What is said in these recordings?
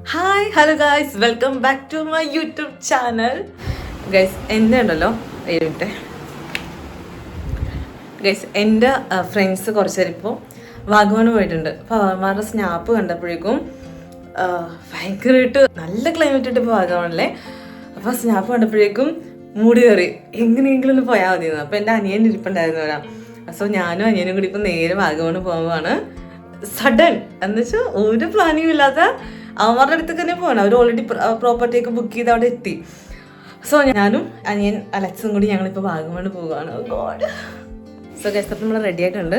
Hi hello guys, welcome back to my YouTube channel. Guys എൻ്റെ ഉണ്ടല്ലോ ഏഴുമിനിറ്റ് guys, എൻ്റെ friends കുറച്ച് നേരം ഇപ്പോൾ വാഗമൺ പോയിട്ടുണ്ട്. അപ്പോൾ അവന്മാരുടെ സ്നാപ്പ് കണ്ടപ്പോഴേക്കും ഭയങ്കരമായിട്ട് നല്ല ക്ലൈമറ്റ് ഇട്ട് ഇപ്പോൾ വാഗമണിലെ. അപ്പോൾ സ്നാപ്പ് കണ്ടപ്പോഴേക്കും മൂടി കയറി എങ്ങനെയെങ്കിലും ഒന്ന് പോയാൽ മതിയെന്ന്. അപ്പോൾ എൻ്റെ അനിയൻ ഇരിപ്പുണ്ടായിരുന്നു വരാം. സോ ഞാനും അനിയനും കൂടി ഇപ്പം നേരെ വാഗമണ് പോകുമ്പോഴാണ് സഡൻ എന്ന് വെച്ചാൽ ഒരു പ്ലാനിങ്ങും ഇല്ലാത്ത അവന്മാരുടെ അടുത്തേക്ക് തന്നെ പോകണം. അവർ ഓൾറെഡി പ്രോപ്പർട്ടിയൊക്കെ ബുക്ക് ചെയ്ത് അവിടെ എത്തി. സോ ഞാനും അനിയൻ അലക്സും കൂടി ഞങ്ങളിപ്പോൾ വാഗമണ് പോവുകയാണ്. ഗോഡ്. സോ ഗൈസ്, അപ്പം നമ്മൾ റെഡി ആയിട്ടുണ്ട്.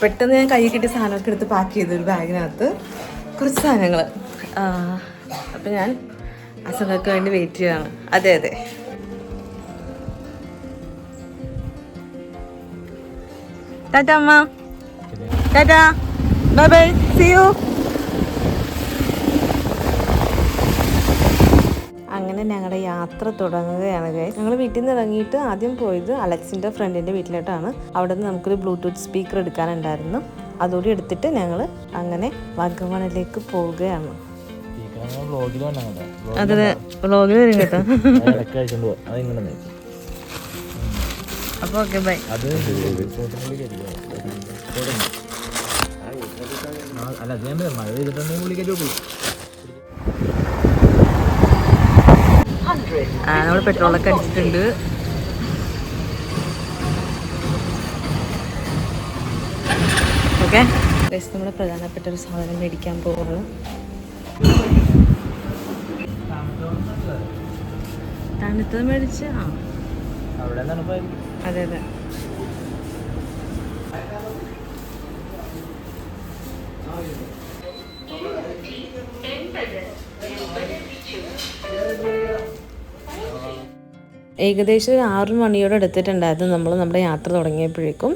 പെട്ടെന്ന് ഞാൻ കൈ കിട്ടിയ സാധനമൊക്കെ എടുത്ത് പാക്ക് ചെയ്തു ഒരു ബാഗിനകത്ത് കുറച്ച് സാധനങ്ങൾ. അപ്പം ഞാൻ ആ സമയത്ത് വേണ്ടി വെയിറ്റ് ചെയ്യുകയാണ്. അതെ അതെ, ടാറ്റ അമ്മ, tata, bye bye, see you. അങ്ങനെ ഞങ്ങളുടെ യാത്ര തുടങ്ങുകയാണ് ഗൈസ്. ഞങ്ങൾ വീട്ടിൽ നിന്ന് ഇറങ്ങിയിട്ട് ആദ്യം പോയത് അലക്സിൻ്റെ ഫ്രണ്ടിൻ്റെ വീട്ടിലോട്ടാണ്. അവിടെ നിന്ന് നമുക്കൊരു ബ്ലൂടൂത്ത് സ്പീക്കർ എടുക്കാനുണ്ടായിരുന്നു. അതുകൂടി എടുത്തിട്ട് ഞങ്ങൾ അങ്ങനെ വാഗമണിലേക്ക് പോവുകയാണ്. അതെ, വ്ളോഗിൽ വരും കേട്ടോ. അപ്പോൾ ഓക്കെ, ബൈ. നമ്മൾ പെട്രോളൊക്കെ അടിച്ചിട്ടുണ്ട്. ഓക്കെ, നമ്മുടെ പ്രധാനപ്പെട്ട ഒരു സാധനം മേടിക്കാൻ പോകുന്നു. തണുത്തത് മേടിച്ച് അതെ അതെ. ഏകദേശം 6 മണിയോടെ എടുത്തിട്ടുണ്ടായിരുന്നു നമ്മൾ നമ്മുടെ യാത്ര തുടങ്ങിയപ്പോഴേക്കും.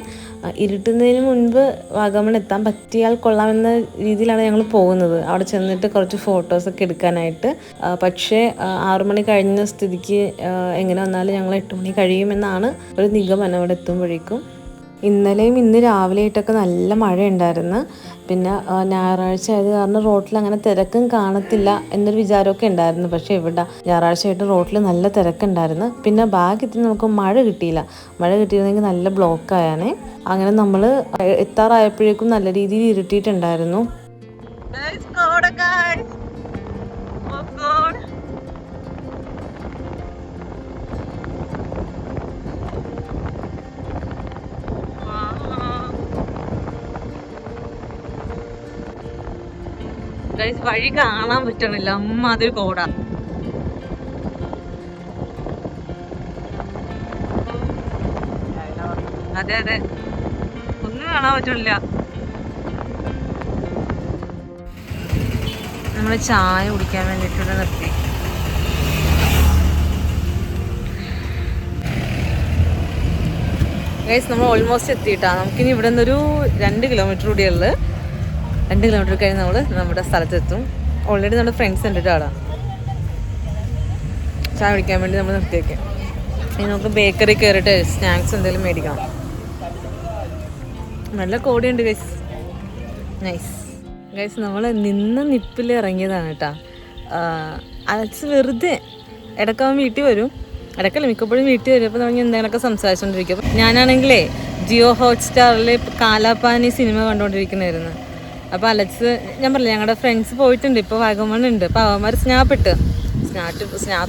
ഇരുട്ടുന്നതിന് മുൻപ് വാഗമൺ എത്താൻ പറ്റിയാൽ കൊള്ളാമെന്ന രീതിയിലാണ് ഞങ്ങൾ പോകുന്നത്. അവിടെ ചെന്നിട്ട് കുറച്ച് ഫോട്ടോസൊക്കെ എടുക്കാനായിട്ട്. പക്ഷേ 6 മണി കഴിഞ്ഞ സ്ഥിതിക്ക് എങ്ങനെ വന്നാലും ഞങ്ങൾ 8 മണി കഴിയുമെന്നാണ് ഒരു നിഗമനം അവിടെ എത്തുമ്പോഴേക്കും. ഇന്നലെയും ഇന്ന് രാവിലെയായിട്ടൊക്കെ നല്ല മഴയുണ്ടായിരുന്നു. പിന്നെ ഞായറാഴ്ച ആയത് കാരണം റോട്ടിൽ അങ്ങനെ തിരക്കും കാണത്തില്ല എന്നൊരു വിചാരമൊക്കെ ഉണ്ടായിരുന്നു. പക്ഷേ ഇവിടെ ഞായറാഴ്ചയായിട്ട് റോട്ടിൽ നല്ല തിരക്കുണ്ടായിരുന്നു. പിന്നെ ഭാഗ്യത്തിന് നമുക്ക് മഴ കിട്ടിയില്ല. മഴ കിട്ടിയിരുന്നെങ്കിൽ നല്ല ബ്ലോക്കായാണേ. അങ്ങനെ നമ്മൾ എത്താറായപ്പോഴേക്കും നല്ല രീതിയിൽ ഇരുട്ടിയിട്ടുണ്ടായിരുന്നു. വഴി കാണാൻ പറ്റണില്ല, അതൊരു കോടാ. അതെ അതെ, ഒന്നും കാണാൻ പറ്റണില്ല. നമ്മള് ചായ കുടിക്കാൻ വേണ്ടിട്ട് നിർത്തി. ഗൈസ്, നമ്മൾ ഓൾമോസ്റ്റ് എത്തിയിട്ടാ. നമുക്കിനി ഇവിടെ നിന്നൊരു 2 കിലോമീറ്റർ കൂടിയുള്ളു. 2 കിലോമീറ്റർ കഴിഞ്ഞ് നമ്മൾ നമ്മുടെ സ്ഥലത്തെത്തും. ഓൾറെഡി നമ്മുടെ ഫ്രണ്ട്സ് ഉണ്ട് അവിടെ. ചായ കുടിക്കാൻ വേണ്ടി നമ്മൾ നിർത്തിയേക്കാം. ഇനി നമുക്ക് ബേക്കറി കയറിയിട്ട് സ്നാക്സ് എന്തെങ്കിലും മേടിക്കാം. നല്ല കോടിയുണ്ട് ഗൈസ്. നൈസ് ഗൈസ്, നമ്മൾ നിന്ന നിപ്പിൽ ഇറങ്ങിയതാണ് കേട്ടോ. അലക്സ് വെറുതെ ഇടയ്ക്കാവൻ വീട്ടിൽ വരും, ഇടയ്ക്കല്ല മിക്കപ്പോഴും വീട്ടിൽ വരും. അപ്പോൾ നമ്മൾ എന്തെങ്കിലുമൊക്കെ സംസാരിച്ചുകൊണ്ടിരിക്കും. അപ്പോൾ ഞാനാണെങ്കിലേ ജിയോ ഹോട്ട്സ്റ്റാറിൽ കാലാപാനി സിനിമ കണ്ടുകൊണ്ടിരിക്കുന്നതായിരുന്നു. അപ്പോൾ അലക്സ്, ഞാൻ പറഞ്ഞില്ല ഞങ്ങളുടെ ഫ്രണ്ട്സ് പോയിട്ടുണ്ട്, ഇപ്പോൾ വാഗമൺ ഉണ്ട്. അപ്പോൾ അവന്മാർ സ്നാപ്പ്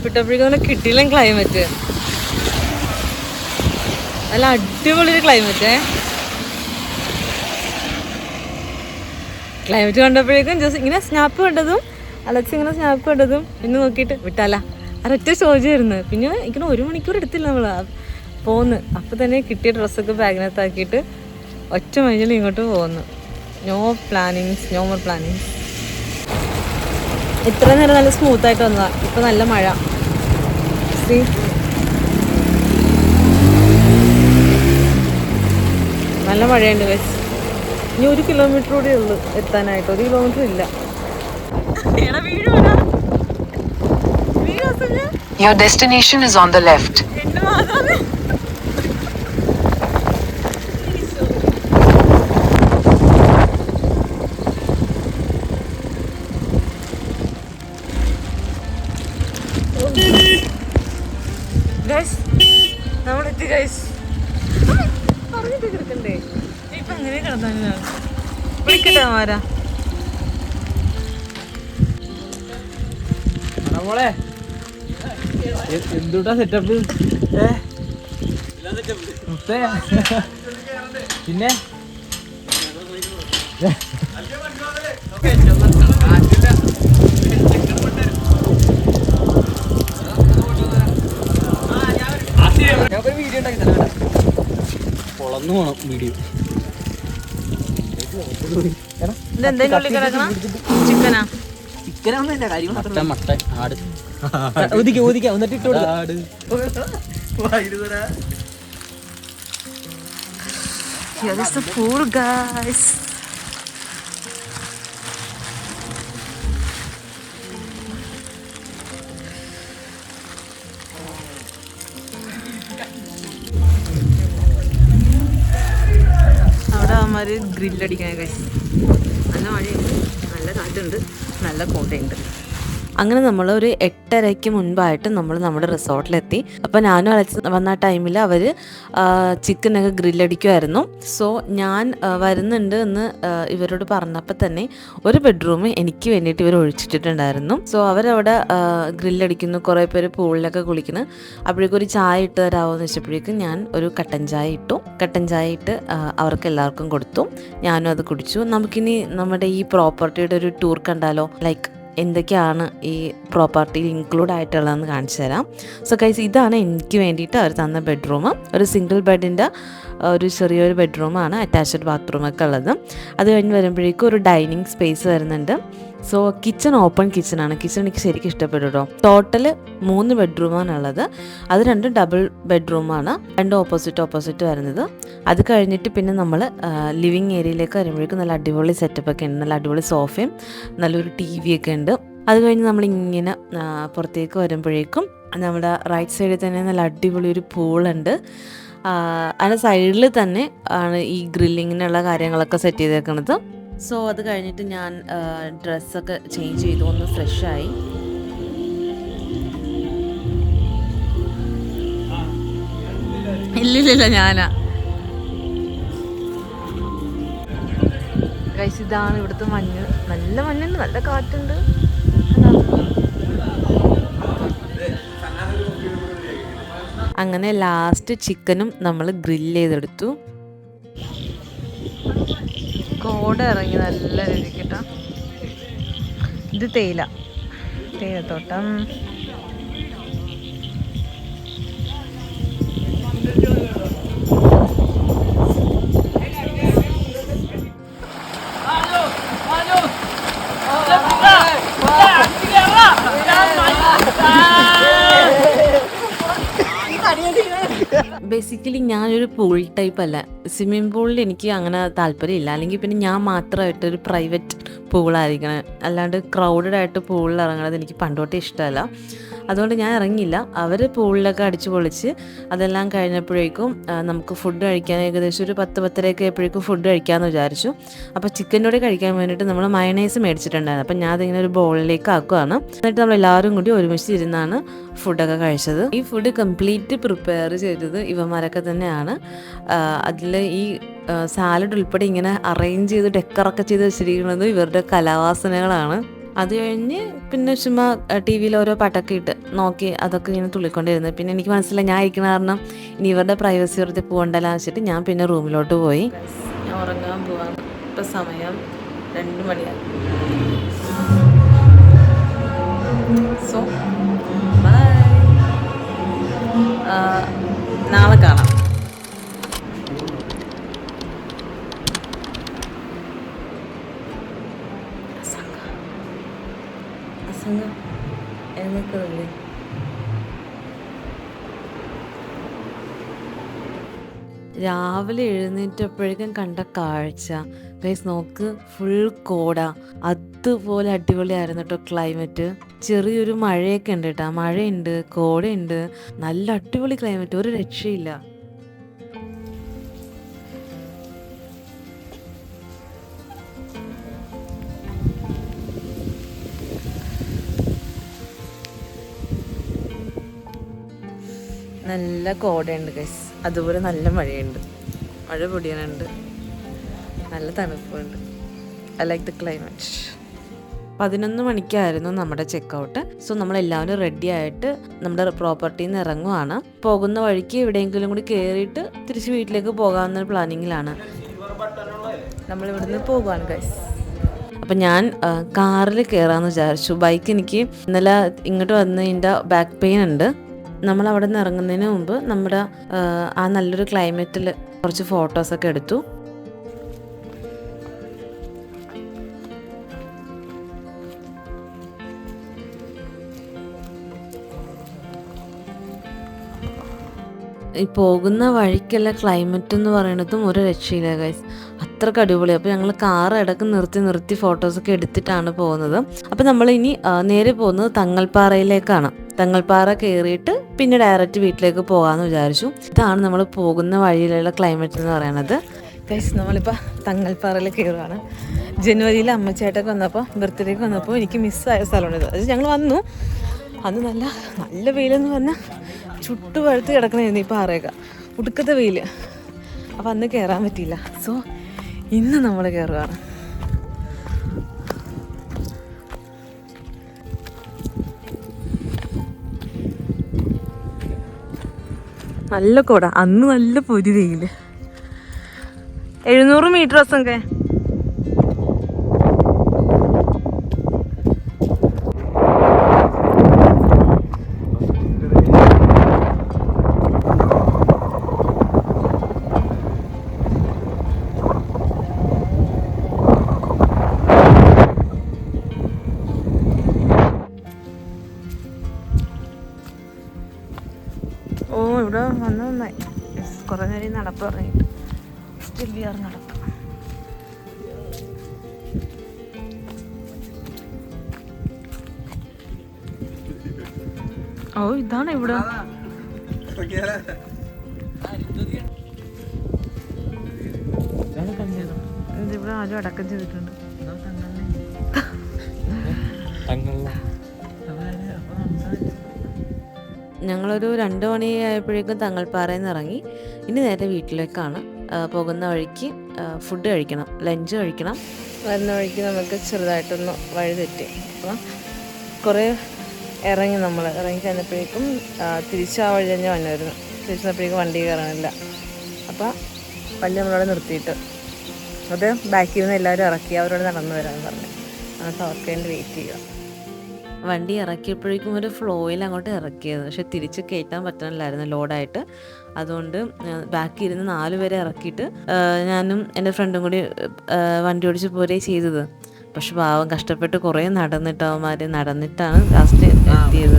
ഇട്ടപ്പോഴേക്കും കിട്ടിയില്ല ക്ലൈമറ്റ്. നല്ല അടിപൊളി ഒരു ക്ലൈമറ്റ് കണ്ടപ്പോഴേക്കും ജസ്റ്റ് ഇങ്ങനെ സ്നാപ്പ് കണ്ടതും അലക്സ് ഇങ്ങനെ സ്നാപ്പ് കണ്ടതും പിന്നെ നോക്കിയിട്ട് വിട്ടാല അരൊറ്റ ചോദ്യമായിരുന്നു. പിന്നെ ഇങ്ങനെ 1 മണിക്കൂർ എടുത്തില്ല നമ്മൾ പോന്ന്. അപ്പോൾ തന്നെ കിട്ടിയ ഡ്രസ്സൊക്കെ ബാഗിനകത്താക്കിയിട്ട് ഒറ്റ മൈൻഡിൽ ഇങ്ങോട്ട് പോകുന്നു. No more plannings. ഇത്ര നേരം നല്ല സ്മൂത്തായിട്ട് വന്നതാണ്. ഇപ്പം നല്ല മഴ. നല്ല മഴയുണ്ട് ഗൈസ്. ഇനി 1 കിലോമീറ്റർ കൂടെ ഉള്ളു എത്താനായിട്ട്. 1 കിലോമീറ്റർ ഇല്ല. Your destination is on the left. Guys നമ്മളെത്തി ഗൈസ്. പറഞ്ഞിട്ട് കിടക്കണ്ടേ ഇപ്പൊ അങ്ങനെ കിടന്നാണ്. വിളിക്കട്ടെ മാരാ മോളെ എന്തുട്ടാ സെറ്റപ്പ് പിന്നെ ഞങ്ങൾക്കൊരു വീഡിയോ ഉണ്ടാക്കി തന്നെ പൊളന്നു പോണം വീഡിയോ. ചിക്കനാ ചിക്കനൊന്നുമില്ല കാര്യം മട്ടൻ മട്ടൻ ആട് ഒതുക്കാം എന്നിട്ട് ഇട്ടു ആട് Here is the pool, guys. അവിടെ അവന്മാര് ഗ്രില്ലടിക്കാൻ guys. നല്ല മഴയുണ്ട്, നല്ല കാറ്റുണ്ട്, നല്ല കോട്ടയുണ്ട്. അങ്ങനെ നമ്മൾ ഒരു 8:30 മുൻപായിട്ട് നമ്മൾ നമ്മുടെ റിസോർട്ടിലെത്തി. അപ്പോൾ ഞാനും അലക്സ് വന്ന ടൈമിൽ അവർ ചിക്കനൊക്കെ ഗ്രില്ലടിക്കുമായിരുന്നു. സോ ഞാൻ വരുന്നുണ്ട് എന്ന് ഇവരോട് പറഞ്ഞപ്പോൾ തന്നെ ഒരു ബെഡ്റൂം എനിക്ക് വേണ്ടിയിട്ട് ഇവർ ഒഴിച്ചിട്ടുണ്ടായിരുന്നു. സോ അവരവിടെ ഗ്രില്ലടിക്കുന്നു, കുറേ പേര് പൂളിലൊക്കെ കുളിക്കുന്നു. അപ്പോഴേക്കും ഒരു ചായ ഇട്ട് തരാമോ എന്ന് വെച്ചപ്പോഴേക്കും ഞാൻ ഒരു കട്ടൻ ചായ ഇട്ടു. കട്ടൻ ചായ ഇട്ട് അവർക്ക് എല്ലാവർക്കും കൊടുത്തു. ഞാനും അത് കുടിച്ചു. നമുക്കിനി നമ്മുടെ ഈ പ്രോപ്പർട്ടിയുടെ ഒരു ടൂർ കണ്ടാലോ, ലൈക്ക് എന്തൊക്കെയാണ് ഈ പ്രോപ്പർട്ടിയിൽ ഇൻക്ലൂഡ് ആയിട്ടുള്ളതെന്ന് കാണിച്ചു തരാം. സോ ഗൈസ്, ഇതാണ് എനിക്ക് വേണ്ടിയിട്ട് അവർ തന്ന ബെഡ്റൂം. ഒരു സിംഗിൾ ബെഡിൻ്റെ ഒരു ചെറിയൊരു ബെഡ്റൂമാണ്, അറ്റാച്ച്ഡ് ബാത്റൂമൊക്കെ ഉള്ളത്. അത് കഴിഞ്ഞ് വരുമ്പോഴേക്കും ഒരു ഡൈനിങ് സ്പേസ് വരുന്നുണ്ട്. സോ കിച്ചൺ ഓപ്പൺ കിച്ചണാണ്. കിച്ചൺ എനിക്ക് ശരിക്കും ഇഷ്ടപ്പെട്ടു കേട്ടോ. ടോട്ടൽ 3 ബെഡ്റൂമാണുള്ളത്. അത് 2 ഡബിൾ ബെഡ്റൂമാണ്, 2 ഓപ്പോസിറ്റ് വരുന്നത്. അത് കഴിഞ്ഞിട്ട് പിന്നെ നമ്മൾ ലിവിങ് ഏരിയയിലേക്ക് വരുമ്പോഴേക്കും നല്ല അടിപൊളി സെറ്റപ്പൊക്കെ ഉണ്ട്. നല്ല അടിപൊളി സോഫയും നല്ലൊരു TV ഒക്കെ ഉണ്ട്. അത് കഴിഞ്ഞ് നമ്മളിങ്ങനെ പുറത്തേക്ക് വരുമ്പോഴേക്കും നമ്മുടെ റൈറ്റ് സൈഡിൽ തന്നെ നല്ല അടിപൊളി ഒരു പൂളുണ്ട്. അതിൻ്റെ സൈഡിൽ തന്നെ ആണ് ഈ ഗ്രില്ലിങ്ങിനുള്ള കാര്യങ്ങളൊക്കെ സെറ്റ് ചെയ്തേക്കുന്നത്. സോ അത് കഴിഞ്ഞിട്ട് ഞാൻ ഡ്രസ്സൊക്കെ ചേഞ്ച് ചെയ്തു, ഒന്ന് ഫ്രഷായി. ഇല്ലില്ല ഞാനാ ഗൈസ്. ഇതാണ് ഇവിടുത്തെ മഞ്ഞ്. നല്ല മഞ്ഞുണ്ട്, നല്ല കാറ്റുണ്ട്. അങ്ങനെ ലാസ്റ്റ് ചിക്കനും നമ്മൾ ഗ്രില്ല് ചെയ്തെടുത്തു. കോട ഇറങ്ങി നല്ല രീതിക്കിട്ടാ. ഇത് തേയിലത്തോട്ടം. ബേസിക്കലി ഞാനൊരു പൂൾ ടൈപ്പ് അല്ല. സ്വിമ്മിംഗ് പൂളിൽ എനിക്ക് അങ്ങനെ താല്പര്യമില്ല. അല്ലെങ്കിൽ പിന്നെ ഞാൻ മാത്രമായിട്ടൊരു പ്രൈവറ്റ് പൂളായിരിക്കണം. അല്ലാണ്ട് ക്രൗഡഡ് ആയിട്ട് പൂളിൽ ഇറങ്ങണത് എനിക്ക് പണ്ടോട്ടേ ഇഷ്ടമല്ല. അതുകൊണ്ട് ഞാൻ ഇറങ്ങിയില്ല. അവർ പൂളിലൊക്കെ അടിച്ചു പൊളിച്ച് അതെല്ലാം കഴിഞ്ഞപ്പോഴേക്കും നമുക്ക് ഫുഡ് കഴിക്കാൻ ഏകദേശം ഒരു 10-10:30 ആയപ്പോഴേക്കും ഫുഡ് കഴിക്കാമെന്ന് വിചാരിച്ചു. അപ്പോൾ ചിക്കനോടെ കഴിക്കാൻ വേണ്ടിയിട്ട് നമ്മൾ മയണൈസ് മേടിച്ചിട്ടുണ്ടായിരുന്നു. അപ്പം ഞാൻ അതിങ്ങനെ ഒരു ബോളിലേക്ക് ആക്കുകയാണ്. എന്നിട്ട് നമ്മൾ എല്ലാവരും കൂടി ഒരുമിച്ച് ഇരുന്നാണ് ഫുഡൊക്കെ കഴിച്ചത്. ഈ ഫുഡ് കംപ്ലീറ്റ് പ്രിപ്പയർ ചെയ്തത് ഇവന്മാരൊക്കെ തന്നെയാണ്. അതിൽ ഈ സാലഡ് ഉൾപ്പെടെ ഇങ്ങനെ അറേഞ്ച് ചെയ്ത് ഡെക്കറൊക്കെ ചെയ്ത് വെച്ചിരിക്കുന്നത് ഇവരുടെ കലാവാസനകളാണ്. അത് കഴിഞ്ഞ് പിന്നെ ചുമ്മാ TV ഓരോ പാട്ടൊക്കെ ഇട്ട് നോക്കി അതൊക്കെ ഇങ്ങനെ തുള്ളിക്കൊണ്ടിരുന്നു. പിന്നെ എനിക്ക് മനസ്സിലായി ഞാൻ ഇരിക്കുന്ന കാരണം ഇനി ഇവരുടെ പ്രൈവസി വെറുതെ പോകണ്ടല്ലോ വെച്ചിട്ട് ഞാൻ പിന്നെ റൂമിലോട്ട് പോയി. ഞാൻ ഉറങ്ങാൻ പോവാണ്. ഇപ്പം സമയം 2 മണിയാണ്. സോ ബൈ, നാളെ കാണാം. എന്നൊക്കെ രാവിലെ എഴുന്നേറ്റപ്പോഴേക്കും കണ്ട കാഴ്ച ഗൈസ്, നോക്ക്, ഫുൾ കോട. അതുപോലെ അടിപൊളിയായിരുന്നു കേട്ടോ ക്ലൈമറ്റ്. ചെറിയൊരു മഴയൊക്കെ ഉണ്ട് കേട്ടോ. മഴയുണ്ട്, കോടയുണ്ട്, നല്ല അടിപൊളി ക്ലൈമറ്റ്, ഒരു രക്ഷയില്ല. നല്ല കോടയുണ്ട് ഗൈസ്, അതുപോലെ നല്ല മഴയുണ്ട്, മഴ പൊടിയാനുണ്ട്, നല്ല തണുപ്പുണ്ട്. I like the climate. 11 മണിക്കായിരുന്നു നമ്മുടെ ചെക്കൗട്ട്. സോ നമ്മളെല്ലാവരും റെഡി ആയിട്ട് നമ്മുടെ പ്രോപ്പർട്ടിയിൽ നിന്ന് ഇറങ്ങുവാണ്. പോകുന്ന വഴിക്ക് എവിടെയെങ്കിലും കൂടി കയറിയിട്ട് തിരിച്ച് വീട്ടിലേക്ക് പോകാവുന്ന പ്ലാനിങ്ങിലാണ്. നമ്മളിവിടുന്ന് പോകുവാണ് ഗൈസ്. അപ്പം ഞാൻ കാറിൽ കയറാമെന്ന് വിചാരിച്ചു. ബൈക്ക് എനിക്ക് ഇന്നലെ ഇങ്ങോട്ട് വന്നതിൻ്റെ ബാക്ക് പെയിൻ ഉണ്ട്. നമ്മളവിടെ നിന്ന് ഇറങ്ങുന്നതിന് മുമ്പ് നമ്മുടെ ആ നല്ലൊരു ക്ലൈമറ്റിൽ കുറച്ച് ഫോട്ടോസൊക്കെ എടുത്തു. ഈ പോകുന്ന വഴിക്കുള്ള ക്ലൈമറ്റ് എന്ന് പറയുന്നതും ഒരു രക്ഷയില്ല ഗൈസ്, അത്രയ്ക്ക് അടിപൊളിയാണ്. അപ്പോൾ ഞങ്ങൾ കാർ ഇടയ്ക്ക് നിർത്തി ഫോട്ടോസൊക്കെ എടുത്തിട്ടാണ് പോകുന്നത്. അപ്പോൾ നമ്മളിനി നേരെ പോകുന്നത് തങ്ങൾപ്പാറയിലേക്കാണ്. തങ്ങൾപ്പാറ കയറിയിട്ട് പിന്നെ ഡയറക്റ്റ് വീട്ടിലേക്ക് പോകാമെന്ന് വിചാരിച്ചു. ഇതാണ് നമ്മൾ പോകുന്ന വഴിയിലുള്ള ക്ലൈമറ്റ് എന്ന് പറയുന്നത് ഗൈസ്. നമ്മളിപ്പോൾ തങ്ങൾപ്പാറയിൽ കയറുകയാണ്. ജനുവരിയിൽ അമ്മച്ചേട്ടൊക്കെ വന്നപ്പോൾ, ബർത്ത്ഡേക്ക് വന്നപ്പോൾ എനിക്ക് മിസ്സായ സ്ഥലമാണിത്. അത് ഞങ്ങൾ വന്നു, അന്ന് നല്ല വെയിലെന്ന് പറഞ്ഞാൽ ചുട്ടു പഴുത്ത് കിടക്കണമായിരുന്നു ഈ പാറയൊക്കെ, ഉടുക്കത്തെ വെയിൽ. അപ്പം അന്ന് കയറാൻ പറ്റിയില്ല. സോ ഇന്ന് നമ്മൾ കയറുകയാണ്. നല്ല കോട, അന്ന് നല്ല പൊരി വെയിൽ. 700 മീറ്റർ ഒക്കെ ഇവിടെ വന്ന് നന്നായി. കുറേ നേരം നടപ്പ് തുടങ്ങിയിട്ട് സ്റ്റിൽ വി ആർ നടപ്പ്. ഓ ഇതാണ് ഇവിടെ. ഇതിവിടെ ആരും അടക്കം ചെയ്തിട്ടുണ്ട്. ഞങ്ങളൊരു 2 മണിയായപ്പോഴേക്കും തങ്ങൾപ്പാറയിൽ നിന്ന് ഇറങ്ങി. ഇനി നേരെ വീട്ടിലേക്കാണ്. പോകുന്ന വഴിക്ക് ഫുഡ് കഴിക്കണം, ലഞ്ച് കഴിക്കണം. വരുന്ന വഴിക്ക് നമുക്ക് ചെറുതായിട്ടൊന്ന് വഴി തെറ്റി. അപ്പം കുറേ ഇറങ്ങി കഴിഞ്ഞപ്പോഴേക്കും തിരിച്ച് ആ വഴി തന്നെ വന്നായിരുന്നു. തിരിച്ച് വന്നപ്പോഴേക്കും വണ്ടി കയറാനില്ല. അപ്പം വണ്ടി നമ്മളവിടെ നിർത്തിയിട്ട് അത് ബാക്കിൽ നിന്ന് എല്ലാവരും ഇറക്കി അവരോട് നടന്നു വരാമെന്ന് പറഞ്ഞു. എന്നിട്ട് അവർക്ക് വേണ്ടി വെയിറ്റ് ചെയ്യുക. വണ്ടി ഇറക്കിയപ്പോഴേക്കും ഒരു ഫ്ലോയിൽ അങ്ങോട്ട് ഇറക്കിയത്, പക്ഷെ തിരിച്ച് കയറ്റാൻ പറ്റണില്ലായിരുന്നു ലോഡായിട്ട്. അതുകൊണ്ട് ബാക്കി ഇരുന്ന് 4 പേരെ ഇറക്കിയിട്ട് ഞാനും എൻ്റെ ഫ്രണ്ടും കൂടി വണ്ടി ഓടിച്ച് പോരേ ചെയ്തത്. പക്ഷെ പാവം കഷ്ടപ്പെട്ട് കുറേ നടന്നിട്ടാണ് ലാസ്റ്റ് എത്തിയത്.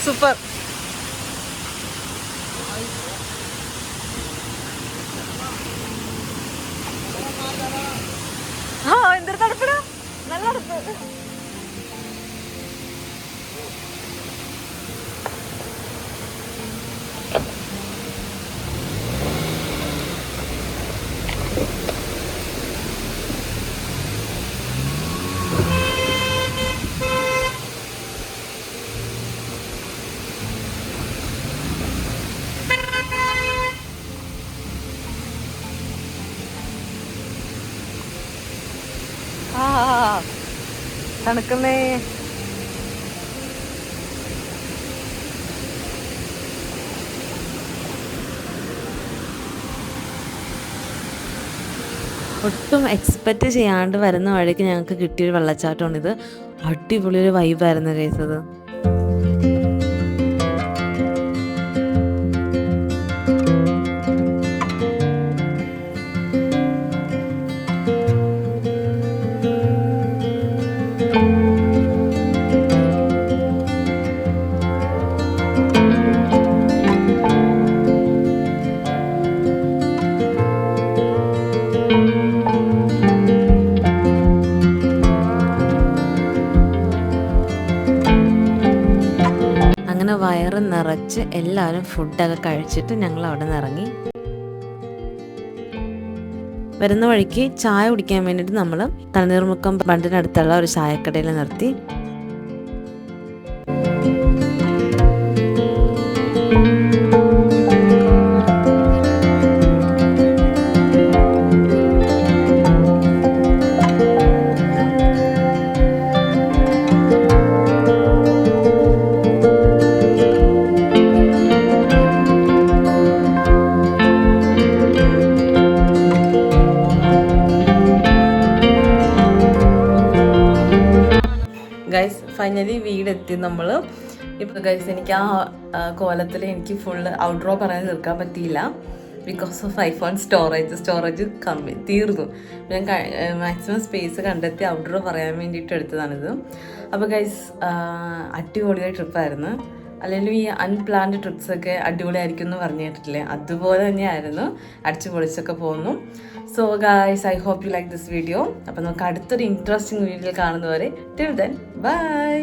സൂപ്പർ. എന്തൊരു തണുപ്പിടാ, നല്ല തണുപ്പ്. തണുക്കുന്നേ. ഒട്ടും എക്സ്പെക്റ്റ് ചെയ്യാണ്ട് വരുന്ന വഴിക്ക് ഞങ്ങൾക്ക് കിട്ടിയൊരു വെള്ളച്ചാട്ടമാണിത്. അടിപൊളിയൊരു വൈബായിരുന്നു കേസത്. വയറ് നിറച്ച് എല്ലാവരും ഫുഡൊക്കെ കഴിച്ചിട്ട് ഞങ്ങൾ അവിടെ നിന്ന് ഇറങ്ങി. വരുന്ന വഴിക്ക് ചായ കുടിക്കാൻ വേണ്ടിയിട്ട് നമ്മൾ തണ്ണീർമുക്കം ബണ്ടിനടുത്തുള്ള ഒരു ചായക്കടയിൽ നിർത്തി. ഗൈസ് ഫൈനലി വീടെത്തി നമ്മൾ. ഇപ്പോൾ ഗൈസ് എനിക്ക് ആ കോലത്തിൽ എനിക്ക് ഫുള്ള് ഔട്ട്ഡോർ പറയാൻ തീർക്കാൻ പറ്റിയില്ല. ബിക്കോസ് ഓഫ് ഐഫോൺ സ്റ്റോറേജ് തീർന്നു. ഞാൻ മാക്സിമം സ്പേസ് കണ്ടെത്തി ഔട്ട്ഡോർ പറയാൻ വേണ്ടിയിട്ട് എടുത്തതാണിത്. അപ്പോൾ ഗൈസ് അടിപൊളിയായ ട്രിപ്പായിരുന്നു. അല്ലെങ്കിൽ ഈ അൺപ്ലാൻഡ് ട്രിപ്സൊക്കെ അടിപൊളിയായിരിക്കും എന്ന് പറഞ്ഞു കേട്ടിട്ടില്ലേ, അതുപോലെ തന്നെയായിരുന്നു. അടിച്ചു പൊളിച്ചൊക്കെ പോന്നു. So guys, I hope you like this video. അപ്പോൾ നമുക്ക് അടുത്തൊരു ഇൻട്രസ്റ്റിംഗ് വീഡിയോയിൽ കാണുന്നവരെ ടിൽ ദെൻ ബൈ.